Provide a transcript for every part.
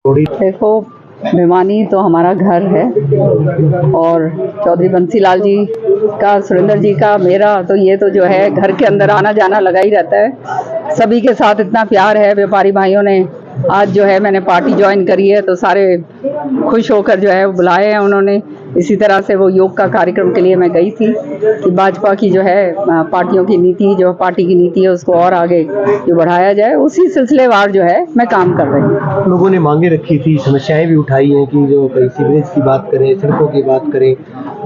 देखो, भिवानी तो हमारा घर है और चौधरी बंसीलाल जी का, सुरेंद्र जी का, मेरा तो ये तो जो है घर के अंदर आना जाना लगा ही रहता है। सभी के साथ इतना प्यार है। व्यापारी भाइयों ने आज जो है मैंने पार्टी ज्वाइन करी है तो सारे खुश होकर जो है बुलाए हैं उन्होंने। इसी तरह से वो योग का कार्यक्रम के लिए मैं गई थी कि भाजपा की जो है पार्टियों की नीति, जो पार्टी की नीति है उसको और आगे जो बढ़ाया जाए, उसी सिलसिलेवार जो है मैं काम कर रही हूँ। लोगों ने मांगे रखी थी, समस्याएं भी उठाई हैं कि जो कहीं सीवरेज की बात करें, सड़कों की बात करें,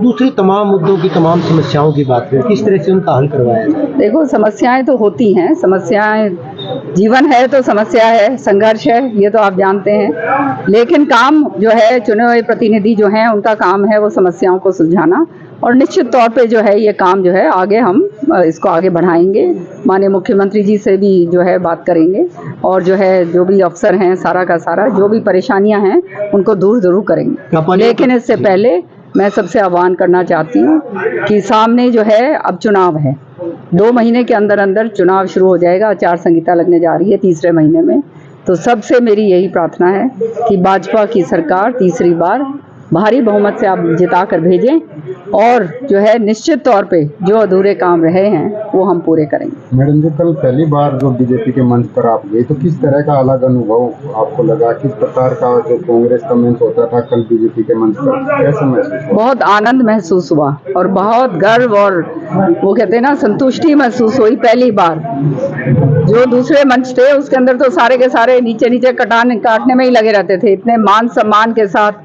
दूसरे तमाम मुद्दों की, तमाम समस्याओं की बात करें, किस तरह से उनका हल करवाया जाए। देखो, समस्याएं तो होती हैं, समस्याएं जीवन है तो समस्या है, संघर्ष है, ये तो आप जानते हैं। लेकिन काम जो है चुने हुए प्रतिनिधि जो हैं उनका काम है वो समस्याओं को सुलझाना, और निश्चित तौर पे जो है ये काम जो है आगे हम इसको आगे बढ़ाएंगे। माननीय मुख्यमंत्री जी से भी जो है बात करेंगे और जो है जो भी अफसर हैं सारा का सारा जो भी परेशानियां हैं उनको दूर जरूर करेंगे। लेकिन इससे पहले मैं सबसे आह्वान करना चाहती हूँ कि सामने जो है अब चुनाव है, 2 महीने के अंदर अंदर चुनाव शुरू हो जाएगा, आचार संहिता लगने जा रही है 3रे महीने में। तो सबसे मेरी यही प्रार्थना है कि भाजपा की सरकार तीसरी बार भारी बहुमत से आप जिता कर भेजें और जो है निश्चित तौर पे जो अधूरे काम रहे हैं वो हम पूरे करेंगे। मैडम जी, कल पहली बार जो बीजेपी के मंच पर आप गए तो किस तरह का अलग अनुभव आपको लगा? किस प्रकार का जो कांग्रेस का मंच होता था कल बीजेपी के मंच पर कैसा महसूस हुआ? बहुत आनंद महसूस हुआ और बहुत गर्व और वो कहते हैं ना संतुष्टि महसूस हुई। पहली बार जो दूसरे मंच थे उसके अंदर तो सारे के सारे नीचे काटने में ही लगे रहते थे। इतने मान सम्मान के साथ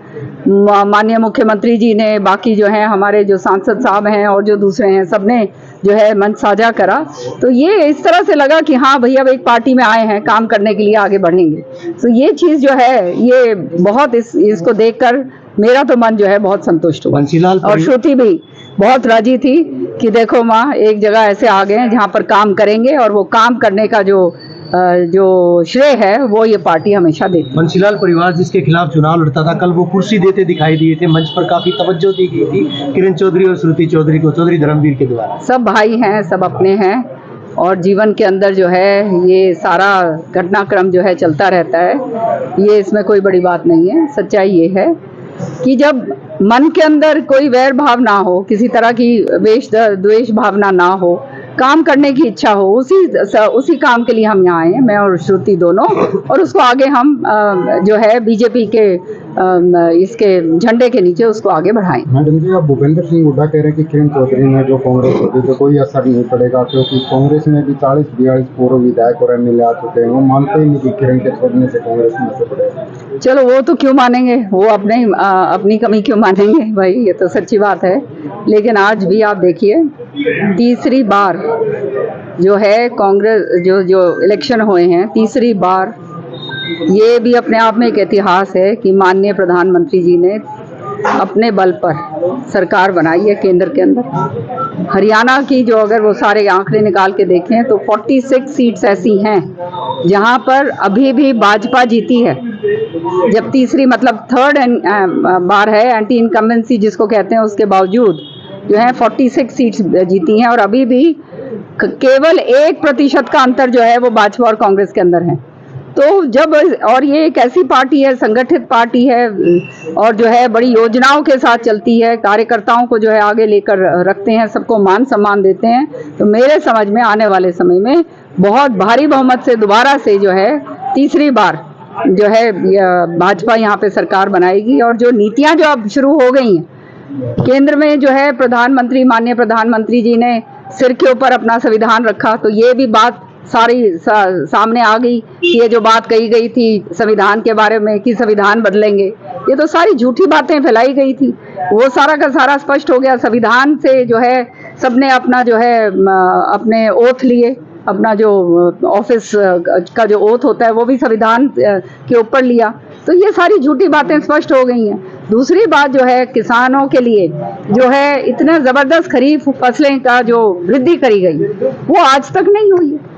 माननीय मुख्यमंत्री जी ने, बाकी जो है हमारे जो सांसद साहब हैं और जो दूसरे हैं, सबने जो है मंच साझा करा। तो ये इस तरह से लगा कि हाँ भैया, अब एक पार्टी में आए हैं, काम करने के लिए आगे बढ़ेंगे। तो ये चीज़ जो है ये बहुत इसको देखकर मेरा तो मन जो है बहुत संतुष्ट हुआ। और श्रुति भी बहुत राजी थी कि देखो माँ, एक जगह ऐसे आ गए हैं जहाँ पर काम करेंगे और वो काम करने का जो श्रेय है वो ये पार्टी हमेशा देती है। बंसीलाल परिवार जिसके खिलाफ चुनाव लड़ता था, कल वो कुर्सी देते दिखाई दिए थे, मंच पर काफी तवज्जो दी गई थी किरण चौधरी और श्रुति चौधरी को, चौधरी धर्मवीर के द्वारा। सब भाई हैं, सब अपने हैं और जीवन के अंदर जो है ये सारा घटनाक्रम जो है चलता रहता है। ये इसमें कोई बड़ी बात नहीं है। सच्चाई ये है कि जब मन के अंदर कोई वैर भाव ना हो, किसी तरह की द्वेष भावना ना हो, काम करने की इच्छा हो, उसी काम के लिए हम यहाँ आए हैं, मैं और श्रुति दोनों, और उसको आगे हम जो है बीजेपी के इसके झंडे के नीचे उसको आगे बढ़ाएं। मैडम जी, आप भूपेंद्र सिंह हुड्डा कह रहे हैं कि किरण चौधरी ने जो कांग्रेस होती तो कोई असर नहीं पड़ेगा क्योंकि कांग्रेस में भी 40-42 पूर्व विधायक और एमएलए आ चुके हैं, वो मानते ही नहीं कि किरण के छोड़ने से कांग्रेस में से पड़ेगा। चलो वो तो क्यों मानेंगे, वो अपनी कमी क्यों मानेंगे भाई, ये तो सच्ची बात है। लेकिन आज भी आप देखिए, तीसरी बार जो है कांग्रेस जो इलेक्शन हुए हैं, तीसरी बार, ये भी अपने आप में एक इतिहास है कि माननीय प्रधानमंत्री जी ने अपने बल पर सरकार बनाई है केंद्र के अंदर। हरियाणा की जो अगर वो सारे आंकड़े निकाल के देखें तो 46 सीट्स ऐसी हैं जहां पर अभी भी भाजपा जीती है। जब तीसरी मतलब 3rd बार है एंटी इनकम्बेंसी जिसको कहते हैं, उसके बावजूद जो है 46 सीट्स जीती हैं और अभी भी केवल 1% का अंतर जो है वो भाजपा और कांग्रेस के अंदर है। तो जब, और ये एक ऐसी पार्टी है, संगठित पार्टी है और जो है बड़ी योजनाओं के साथ चलती है, कार्यकर्ताओं को जो है आगे लेकर रखते हैं, सबको मान सम्मान देते हैं। तो मेरे समझ में आने वाले समय में बहुत भारी बहुमत से दोबारा से जो है तीसरी बार जो है भाजपा यहाँ पे सरकार बनाएगी। और जो नीतियाँ जो अब शुरू हो गई हैं केंद्र में, जो है प्रधानमंत्री, माननीय प्रधानमंत्री जी ने सिर के ऊपर अपना संविधान रखा, तो ये भी बात सारी सामने आ गई कि ये जो बात कही गई थी संविधान के बारे में कि संविधान बदलेंगे, ये तो सारी झूठी बातें फैलाई गई थी। वो सारा का सारा स्पष्ट हो गया। संविधान से जो है सबने अपना जो है अपने ओथ लिए, अपना जो ऑफिस का जो ओथ होता है वो भी संविधान के ऊपर लिया। तो ये सारी झूठी बातें स्पष्ट हो गई हैं। दूसरी बात जो है, किसानों के लिए जो है इतना ज़बरदस्त खरीफ फसलें का जो वृद्धि करी गई वो आज तक नहीं हुई है।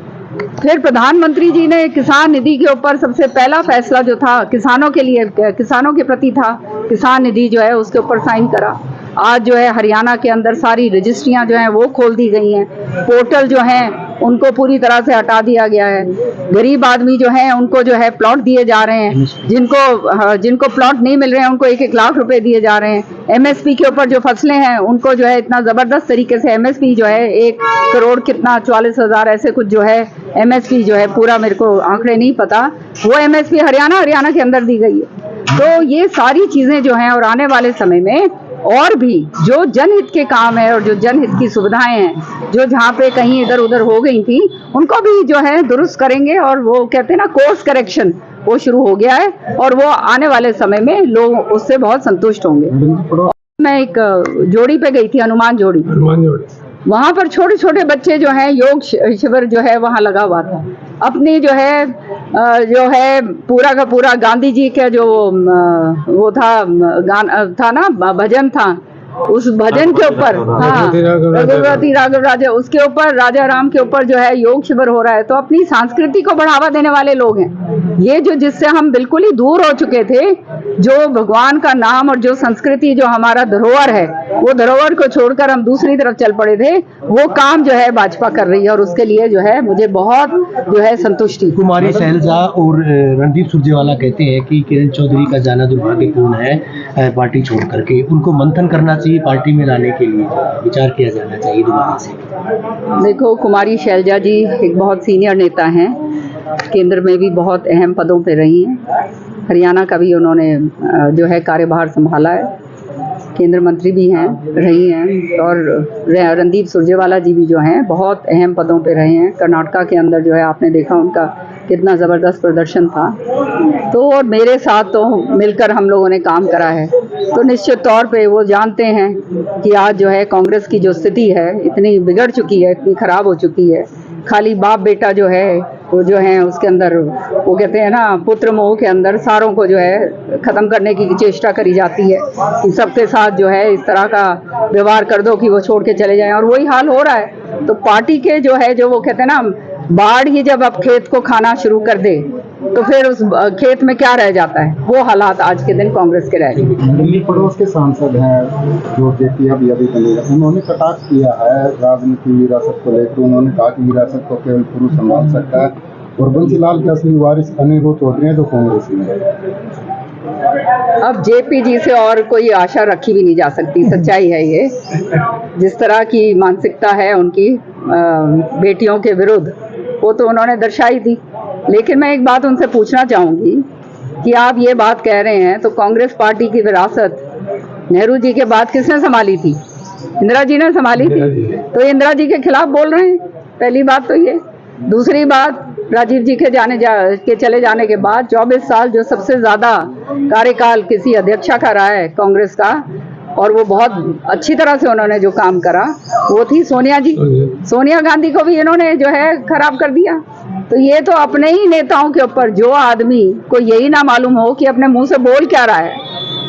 फिर प्रधानमंत्री जी ने किसान निधि के ऊपर सबसे पहला फैसला जो था किसानों के लिए, किसानों के प्रति था, किसान निधि जो है उसके ऊपर साइन करा। आज जो है हरियाणा के अंदर सारी रजिस्ट्रियां जो हैं वो खोल दी गई हैं, पोर्टल जो हैं उनको पूरी तरह से हटा दिया गया है। गरीब आदमी जो है उनको जो है प्लॉट दिए जा रहे हैं, जिनको प्लॉट नहीं मिल रहे हैं उनको 1-1 लाख रुपए दिए जा रहे हैं। एमएसपी के ऊपर जो फसलें हैं उनको जो है इतना जबरदस्त तरीके से एमएसपी जो है 1 करोड़ कितना 44,000 ऐसे कुछ जो है एमएसपी जो है, पूरा मेरे को आंकड़े नहीं पता, वो एमएसपी हरियाणा के अंदर दी गई है। तो ये सारी चीजें जो हैं, और आने वाले समय में और भी जो जनहित के काम है और जो जनहित की सुविधाएं हैं, जो जहाँ पे कहीं इधर उधर हो गई थी, उनको भी जो है दुरुस्त करेंगे। और वो कहते हैं ना, कोर्स करेक्शन वो शुरू हो गया है और वो आने वाले समय में लोग उससे बहुत संतुष्ट होंगे। मैं एक जोड़ी पे गई थी, हनुमान जोड़ी। वहाँ पर छोटे छोटे बच्चे जो हैं, योग शिविर जो है वहाँ लगा हुआ था। अपनी जो है पूरा का पूरा गांधी जी का जो वो था ना, भजन था, उस भजन के ऊपर, हाँ, रघुपति राघव राजा, उसके ऊपर राजा राम के ऊपर जो है योग शिविर हो रहा है। तो अपनी संस्कृति को बढ़ावा देने वाले लोग हैं ये, जो जिससे हम बिल्कुल ही दूर हो चुके थे। जो भगवान का नाम और जो संस्कृति जो हमारा धरोहर है, वो धरोहर को छोड़कर हम दूसरी तरफ चल पड़े थे। वो काम जो है भाजपा कर रही है और उसके लिए जो है मुझे बहुत जो है संतुष्टि। कुमारी शैलजा और रणदीप सुरजेवाला कहते हैं कि किरण चौधरी का जाना दुर्भाग्यपूर्ण है पार्टी छोड़ करके, उनको मंथन करना चाहिए, पार्टी में लाने के लिए विचार किया जाना चाहिए दोबारा से। देखो, कुमारी शैलजा जी एक बहुत सीनियर नेता हैं, केंद्र में भी बहुत अहम पदों पे रही हैं, हरियाणा का भी उन्होंने जो है कार्यभार संभाला है, केंद्र मंत्री भी हैं, रही हैं। और रणदीप सुरजेवाला जी भी जो हैं बहुत अहम पदों पे रहे हैं। कर्नाटका के अंदर जो है आपने देखा उनका कितना ज़बरदस्त प्रदर्शन था। तो और मेरे साथ तो मिलकर हम लोगों ने काम करा है, तो निश्चित तौर पे वो जानते हैं कि आज जो है कांग्रेस की जो स्थिति है इतनी बिगड़ चुकी है, इतनी खराब हो चुकी है। खाली बाप बेटा जो है वो जो है उसके अंदर, वो कहते हैं ना, पुत्र मोह के अंदर सारों को जो है ख़त्म करने की चेष्टा करी जाती है कि सबके साथ जो है इस तरह का व्यवहार कर दो कि वो छोड़ के चले जाएं, और वही हाल हो रहा है। तो पार्टी के जो है, जो वो कहते हैं ना, बाढ़ ही जब अब खेत को खाना शुरू कर दे तो फिर उस खेत में क्या रह जाता है, वो हालात आज के दिन कांग्रेस के रह गए। दिल्ली पड़ोस के सांसद हैं जो जेपी अभी बनेगा, उन्होंने कटाक्ष किया है राजनीति विरासत को लेकर। उन्होंने कहा कि विरासत को केवल पुरुष संभाल सकता है, और बंसीलाल के असली वारिस अनिरुद्ध चौधरी हैं जो कांग्रेस में है। अब जेपी जी से और कोई आशा रखी भी नहीं जा सकती, सच्चाई है ये। जिस तरह की मानसिकता है उनकी बेटियों के विरुद्ध, वो तो उन्होंने दर्शाई थी। लेकिन मैं एक बात उनसे पूछना चाहूँगी कि आप ये बात कह रहे हैं, तो कांग्रेस पार्टी की विरासत नेहरू जी के बाद किसने संभाली थी? इंदिरा जी ने संभाली थी। तो इंदिरा जी के खिलाफ बोल रहे हैं, पहली बात तो ये। दूसरी बात, राजीव जी के चले जाने के बाद 24 साल जो सबसे ज़्यादा कार्यकाल किसी अध्यक्षा का रहा है कांग्रेस का, और वो बहुत अच्छी तरह से उन्होंने जो काम करा, वो थी सोनिया जी। सोनिया गांधी को भी इन्होंने जो है खराब कर दिया। तो ये तो अपने ही नेताओं के ऊपर, जो आदमी को यही ना मालूम हो कि अपने मुंह से बोल क्या रहा है,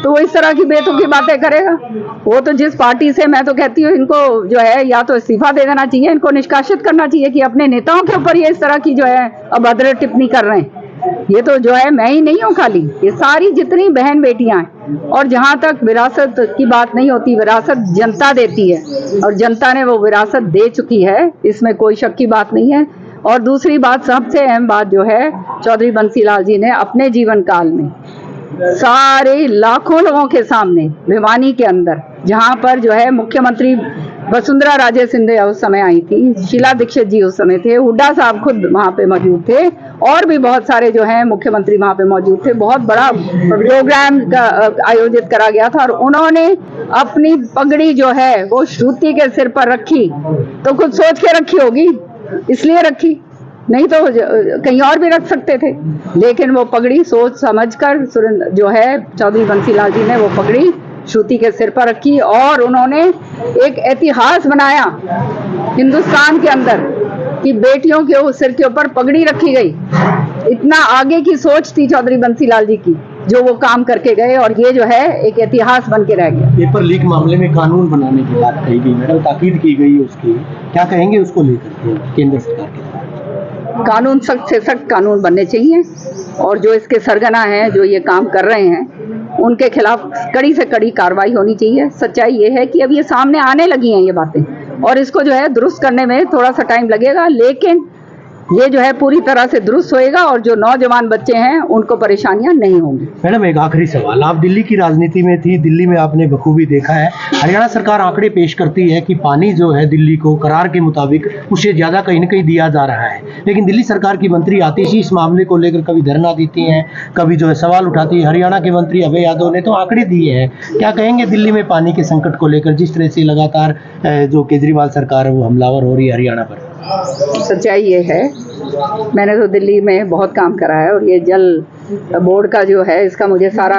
तो वो इस तरह की बेतुकी बातें करेगा। वो तो जिस पार्टी से, मैं तो कहती हूँ इनको जो है या तो इस्तीफा दे देना चाहिए, इनको निष्कासित करना चाहिए कि अपने नेताओं के ऊपर ये इस तरह की जो है अभद्र टिप्पणी कर रहे हैं। ये तो जो है, मैं ही नहीं हूँ खाली, ये सारी जितनी बहन बेटियां हैं। और जहाँ तक विरासत की बात नहीं होती, विरासत जनता देती है और जनता ने वो विरासत दे चुकी है, इसमें कोई शक की बात नहीं है। और दूसरी बात, सबसे अहम बात जो है, चौधरी बंसीलाल जी ने अपने जीवन काल में सारे लाखों लोगों के सामने भिवानी के अंदर, जहाँ पर जो है मुख्यमंत्री वसुंधरा राजे सिंधिया उस समय आई थी, शीला दीक्षित जी उस समय थे, हुड्डा साहब खुद वहाँ पे मौजूद थे, और भी बहुत सारे जो हैं मुख्यमंत्री वहाँ पे मौजूद थे। बहुत बड़ा प्रोग्राम का आयोजित करा गया था, और उन्होंने अपनी पगड़ी जो है वो श्रुति के सिर पर रखी, तो कुछ सोच के रखी होगी, इसलिए रखी, नहीं तो कहीं और भी रख सकते थे। लेकिन वो पगड़ी सोच समझकर जो है चौधरी बंसीलाल जी ने वो पगड़ी श्रुति के सिर पर रखी, और उन्होंने एक इतिहास बनाया हिंदुस्तान के अंदर कि बेटियों के सिर के ऊपर पगड़ी रखी गई। इतना आगे की सोच थी चौधरी बंसीलाल जी की, जो वो काम करके गए, और ये जो है एक इतिहास बन के रह गया। पेपर लीक मामले में कानून बनाने की बात कही गई, मैडम, ताकीद की गई उसकी, क्या कहेंगे उसको लेकर केंद्र सरकार के? कानून, सख्त से सख्त कानून बनने चाहिए, और जो इसके सरगना हैं, जो ये काम कर रहे हैं, उनके खिलाफ कड़ी से कड़ी कार्रवाई होनी चाहिए। सच्चाई ये है कि अब ये सामने आने लगी हैं ये बातें, और इसको जो है दुरुस्त करने में थोड़ा सा टाइम लगेगा, लेकिन ये जो है पूरी तरह से दुरुस्त होएगा और जो नौजवान बच्चे हैं उनको परेशानियां नहीं होंगी। मैडम एक आखिरी सवाल, आप दिल्ली की राजनीति में थी, दिल्ली में आपने बखूबी देखा है, हरियाणा सरकार आंकड़े पेश करती है कि पानी जो है दिल्ली को करार के मुताबिक उससे ज्यादा कहीं न कहीं दिया जा रहा है, लेकिन दिल्ली सरकार की मंत्री आतिशी इस मामले को लेकर कभी धरना देती हैं, कभी जो है सवाल उठाती है। हरियाणा के मंत्री अभय यादव ने तो आंकड़े दिए हैं। क्या कहेंगे दिल्ली में पानी के संकट को लेकर, जिस तरह से लगातार जो केजरीवाल सरकार है वो हमलावर हो रही है हरियाणा पर? सच्चाई ये है, मैंने तो दिल्ली में बहुत काम करा है और ये जल बोर्ड का जो है इसका मुझे सारा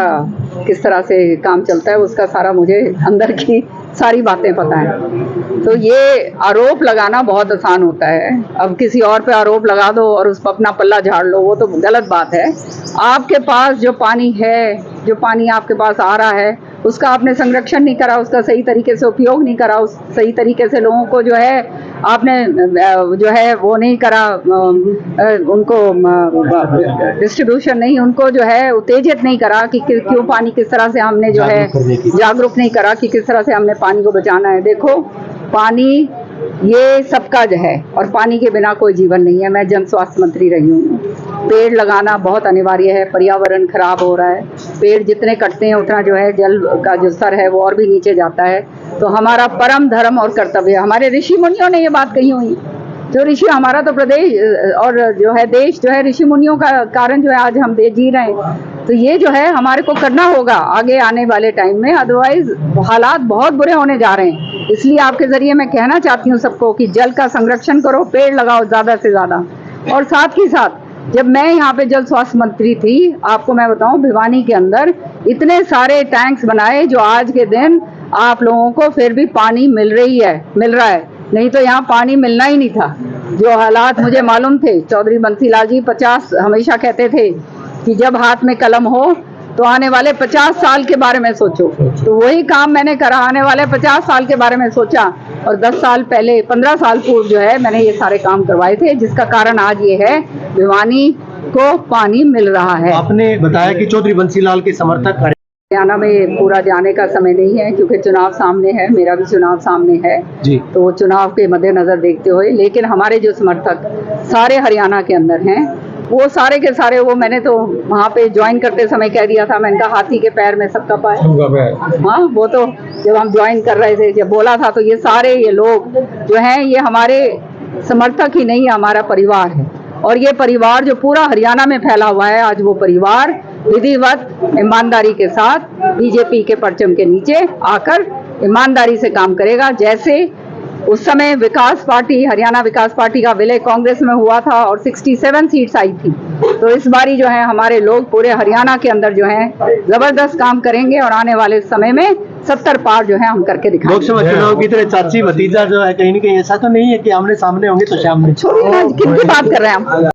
किस तरह से काम चलता है उसका सारा मुझे अंदर की सारी बातें पता है। तो ये आरोप लगाना बहुत आसान होता है, अब किसी और पे आरोप लगा दो और उस पर अपना पल्ला झाड़ लो, वो तो गलत बात है। आपके पास जो पानी है, जो पानी आपके पास आ रहा है उसका आपने संरक्षण नहीं करा, उसका सही तरीके से उपयोग नहीं करा, उस सही तरीके से लोगों को जो है आपने जो है वो नहीं करा, उनको डिस्ट्रीब्यूशन नहीं, उनको जो है उत्तेजित नहीं करा कि क्यों पानी किस तरह से हमने जो है जागरूक नहीं करा कि किस तरह से हमने पानी को बचाना है। देखो पानी ये सबका जो है और पानी के बिना कोई जीवन नहीं है। मैं जन स्वास्थ्य मंत्री रही हूँ, पेड़ लगाना बहुत अनिवार्य है, पर्यावरण खराब हो रहा है, पेड़ जितने कटते हैं उतना जो है जल का जो स्तर है वो और भी नीचे जाता है। तो हमारा परम धर्म और कर्तव्य, हमारे ऋषि मुनियों ने ये बात कही हुई, जो ऋषि, हमारा तो प्रदेश और जो है देश जो है ऋषि मुनियों का कारण जो है आज हम जी रहे हैं। तो ये जो है हमारे को करना होगा आगे आने वाले टाइम में, अदरवाइज हालात बहुत बुरे होने जा रहे हैं। इसलिए आपके जरिए मैं कहना चाहती हूँ सबको कि जल का संरक्षण करो, पेड़ लगाओ ज़्यादा से ज़्यादा। और साथ ही साथ जब मैं यहाँ पे जल स्वास्थ्य मंत्री थी, आपको मैं बताऊं भिवानी के अंदर इतने सारे टैंक्स बनाए जो आज के दिन आप लोगों को फिर भी पानी मिल रहा है, नहीं तो यहाँ पानी मिलना ही नहीं था। जो हालात मुझे मालूम थे, चौधरी बंसीलाल जी 50 हमेशा कहते थे कि जब हाथ में कलम हो तो आने वाले 50 साल के बारे में सोचो। तो वही काम मैंने करा, आने वाले 50 साल के बारे में सोचा और 10 साल पहले, 15 साल पूर्व जो है मैंने ये सारे काम करवाए थे, जिसका कारण आज ये है भिवानी को पानी मिल रहा है। आपने बताया कि चौधरी बंसीलाल के समर्थक हरियाणा में पूरा जाने का समय नहीं है क्योंकि चुनाव सामने है, मेरा भी चुनाव सामने है जी, तो वो चुनाव के मद्देनजर देखते हुए, लेकिन हमारे जो समर्थक सारे हरियाणा के अंदर हैं वो सारे के सारे, वो मैंने तो वहाँ पे ज्वाइन करते समय कह दिया था, मैंने कहा हाथी के पैर में सबका पाय। हाँ, वो तो जब हम ज्वाइन कर रहे थे जब बोला था, तो ये सारे ये लोग जो हैं ये हमारे समर्थक ही नहीं, हमारा परिवार है। और ये परिवार जो पूरा हरियाणा में फैला हुआ है, आज वो परिवार विधिवत ईमानदारी के साथ बीजेपी के परचम के नीचे आकर ईमानदारी से काम करेगा। जैसे उस समय विकास पार्टी, हरियाणा विकास पार्टी का विलय कांग्रेस में हुआ था और 67 सीट्स आई थी, तो इस बारी जो है हमारे लोग पूरे हरियाणा के अंदर जो है जबरदस्त काम करेंगे और आने वाले समय में 70 पार जो है हम करके दिखाएंगे। लोकसभा चुनाव की तरह चाची भतीजा जो है कहीं न कहीं ऐसा तो नहीं है कि आमने सामने होंगे तो सामने, छोड़िए ना, किनकी बात कर रहे हैं हम।